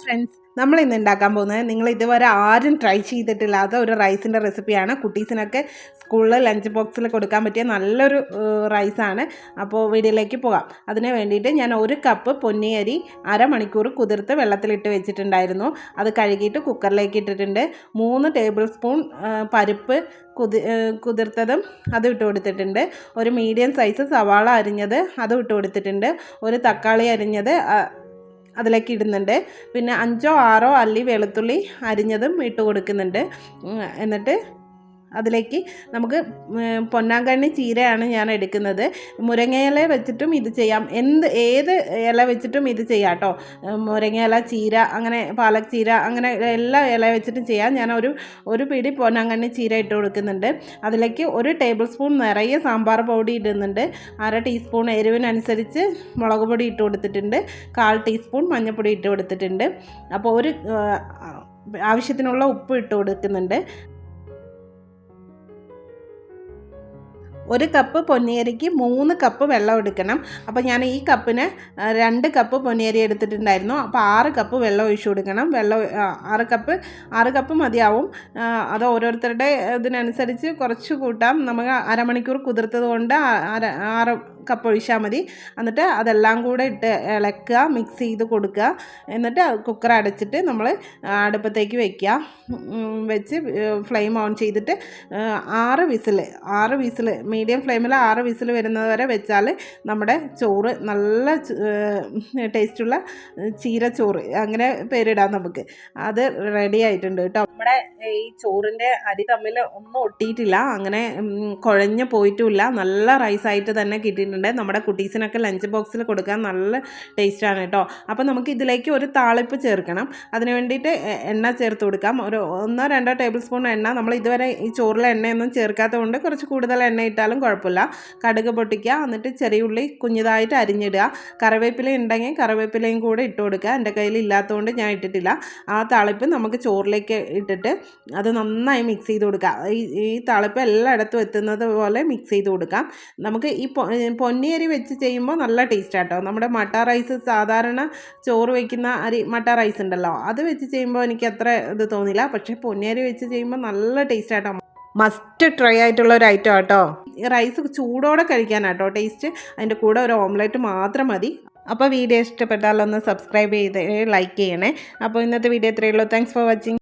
Friends, നമ്മൾ ഇന്ന് ഉണ്ടാക്കാൻ പോകുന്നത് നിങ്ങൾ ഇതുവരെ ആരും ട്രൈ ചെയ്തിട്ടില്ലാത്ത ഒരു റൈസിൻ്റെ റെസിപ്പിയാണ്. കുട്ടീസിനൊക്കെ സ്കൂളിൽ ലഞ്ച് ബോക്സിൽ കൊടുക്കാൻ പറ്റിയ നല്ലൊരു റൈസാണ്. അപ്പോൾ വീഡിയോയിലേക്ക് പോകാം. അതിന് വേണ്ടിയിട്ട് ഞാൻ 1 കപ്പ് പൊന്നിയരി അരമണിക്കൂർ കുതിർത്ത് വെള്ളത്തിലിട്ട് വെച്ചിട്ടുണ്ടായിരുന്നു. അത് കഴുകിയിട്ട് കുക്കറിലേക്ക് ഇട്ടിട്ടുണ്ട്. 3 ടേബിൾ സ്പൂൺ പരിപ്പ് കുതിർത്തതും അത് ഇട്ട് കൊടുത്തിട്ടുണ്ട്. ഒരു മീഡിയം സൈസ് സവാള അരിഞ്ഞത് അതും ഇട്ട് കൊടുത്തിട്ടുണ്ട്. ഒരു തക്കാളി അരിഞ്ഞത് അതിലേക്ക് ഇടുന്നുണ്ട്. പിന്നെ 5 or 6 അല്ലി വെളുത്തുള്ളി അരിഞ്ഞതും ഇട്ട് കൊടുക്കുന്നുണ്ട്. എന്നിട്ട് അതിലേക്ക് നമുക്ക് പൊന്നാങ്കണ്ണി ചീരയാണ് ഞാൻ എടുക്കുന്നത്. മുരിങ്ങയില വെച്ചിട്ടും ഇത് ചെയ്യാം, ഏത് ഇല വെച്ചിട്ടും ഇത് ചെയ്യാം കേട്ടോ. മുരിങ്ങയില, ചീര, അങ്ങനെ പാലക് ചീര, അങ്ങനെ എല്ലാ ഇല വെച്ചിട്ടും ചെയ്യാം. ഞാൻ ഒരു പിടി പൊന്നാങ്കണ്ണി ചീര ഇട്ട് കൊടുക്കുന്നുണ്ട്. അതിലേക്ക് 1 ടേബിൾ സ്പൂൺ നിറയെ സാമ്പാർ പൊടി ഇടുന്നുണ്ട്. 1/2 ടീസ്പൂൺ എരിവിനനുസരിച്ച് മുളക് പൊടി ഇട്ട് കൊടുത്തിട്ടുണ്ട്. 1/4 ടീസ്പൂൺ മഞ്ഞൾപ്പൊടി ഇട്ട് കൊടുത്തിട്ടുണ്ട്. അപ്പോൾ ആവശ്യത്തിനുള്ള ഉപ്പ് ഇട്ട് കൊടുക്കുന്നുണ്ട്. 1 കപ്പ് പൊന്നിയരിക്ക് 3 കപ്പ് വെള്ളം എടുക്കണം. അപ്പോൾ ഞാൻ ഈ കപ്പിന് 2 കപ്പ് പൊന്നിയരി എടുത്തിട്ടുണ്ടായിരുന്നു. അപ്പോൾ 6 കപ്പ് വെള്ളം ഒഴിച്ചു കൊടുക്കണം. 6 കപ്പ് മതിയാവും. അത് ഓരോരുത്തരുടെ ഇതിനനുസരിച്ച് കുറച്ച് കൂട്ടാം. നമുക്ക് അരമണിക്കൂർ കുതിർത്തത് കൊണ്ട് 6 കപ്പ് ഒഴിച്ചാൽ മതി. എന്നിട്ട് അതെല്ലാം കൂടെ ഇട്ട് ഇളക്കുക, മിക്സ് ചെയ്ത് കൊടുക്കുക. എന്നിട്ട് കുക്കർ അടച്ചിട്ട് നമ്മൾ അടുപ്പത്തേക്ക് വെച്ച് ഫ്ലെയിം ഓൺ ചെയ്തിട്ട് 6 വിസിൽ മീഡിയം ഫ്ലെയിമിൽ 6 വിസിൽ വരുന്നത് വരെ വെച്ചാൽ നമ്മുടെ ചോറ് നല്ല ടേസ്റ്റുള്ള ചീരച്ചോറ്, അങ്ങനെ പേരിടാം നമുക്ക്. അത് റെഡി ആയിട്ടുണ്ട് കേട്ടോ. നമ്മുടെ ഈ ചോറിൻ്റെ അരി തമ്മിൽ ഒന്നും ഒട്ടിയിട്ടില്ല, അങ്ങനെ കുഴഞ്ഞു പോയിട്ടുമില്ല. നല്ല റൈസായിട്ട് തന്നെ കിട്ടിയിട്ടുണ്ട്. നമ്മുടെ കുട്ടീസിനൊക്കെ ലഞ്ച് ബോക്സിൽ കൊടുക്കാൻ നല്ല ടേസ്റ്റാണ് കേട്ടോ. അപ്പോൾ നമുക്ക് ഇതിലേക്ക് ഒരു താളിപ്പ് ചേർക്കണം. അതിന് വേണ്ടിയിട്ട് എണ്ണ ചേർത്ത് കൊടുക്കാം. ഒരു 1-2 ടേബിൾ സ്പൂൺ എണ്ണ. നമ്മൾ ഇതുവരെ ഈ ചോറിൽ എണ്ണയൊന്നും ചേർക്കാത്തത് കൊണ്ട് കുറച്ച് കൂടുതൽ എണ്ണ ഇട്ടാലും കുഴപ്പമില്ല. കടുക് പൊട്ടിക്കുക, എന്നിട്ട് ചെറിയ ഉള്ളി കുഞ്ഞതായിട്ട് അരിഞ്ഞിടുക. കറിവേപ്പില ഉണ്ടെങ്കിൽ കറിവേപ്പിലയും കൂടെ ഇട്ട് കൊടുക്കുക. എൻ്റെ കയ്യിൽ ഇല്ലാത്തതുകൊണ്ട് ഞാൻ ഇട്ടിട്ടില്ല. ആ താളിപ്പ് നമുക്ക് ചോറിലേക്ക് ഇട്ടിട്ട് അത് നന്നായി മിക്സ് ചെയ്ത് കൊടുക്കുക. ഈ താളിപ്പ് എല്ലായിടത്തും എത്തുന്നത് പോലെ മിക്സ് ചെയ്ത് കൊടുക്കാം. നമുക്ക് ഈ പൊന്നിയരി വെച്ച് ചെയ്യുമ്പോൾ നല്ല ടേസ്റ്റ് ആട്ടോ. നമ്മുടെ മട്ട റൈസ്, സാധാരണ ചോറ് വയ്ക്കുന്ന മട്ട റൈസ് ഉണ്ടല്ലോ, അത് വെച്ച് ചെയ്യുമ്പോൾ എനിക്ക് അത്ര ഇത് തോന്നില്ല. പക്ഷേ പൊന്നിയരി വെച്ച് ചെയ്യുമ്പോൾ നല്ല ടേസ്റ്റ് ആട്ടോ. മസ്റ്റ് ട്രൈ ആയിട്ടുള്ള ഒരു ഐറ്റം ആട്ടോ. ഈ റൈസ് ചൂടോടെ കഴിക്കാനാട്ടോ ടേസ്റ്റ്. അതിൻ്റെ കൂടെ ഒരു ഓംലെറ്റ് മാത്രം മതി. അപ്പോൾ വീഡിയോ ഇഷ്ടപ്പെട്ടാലൊന്ന് സബ്സ്ക്രൈബ് ചെയ്ത് ലൈക്ക് ചെയ്യണേ. അപ്പോൾ ഇന്നത്തെ വീഡിയോ ഇത്രയേ ഉള്ളൂ. Thanks for watching.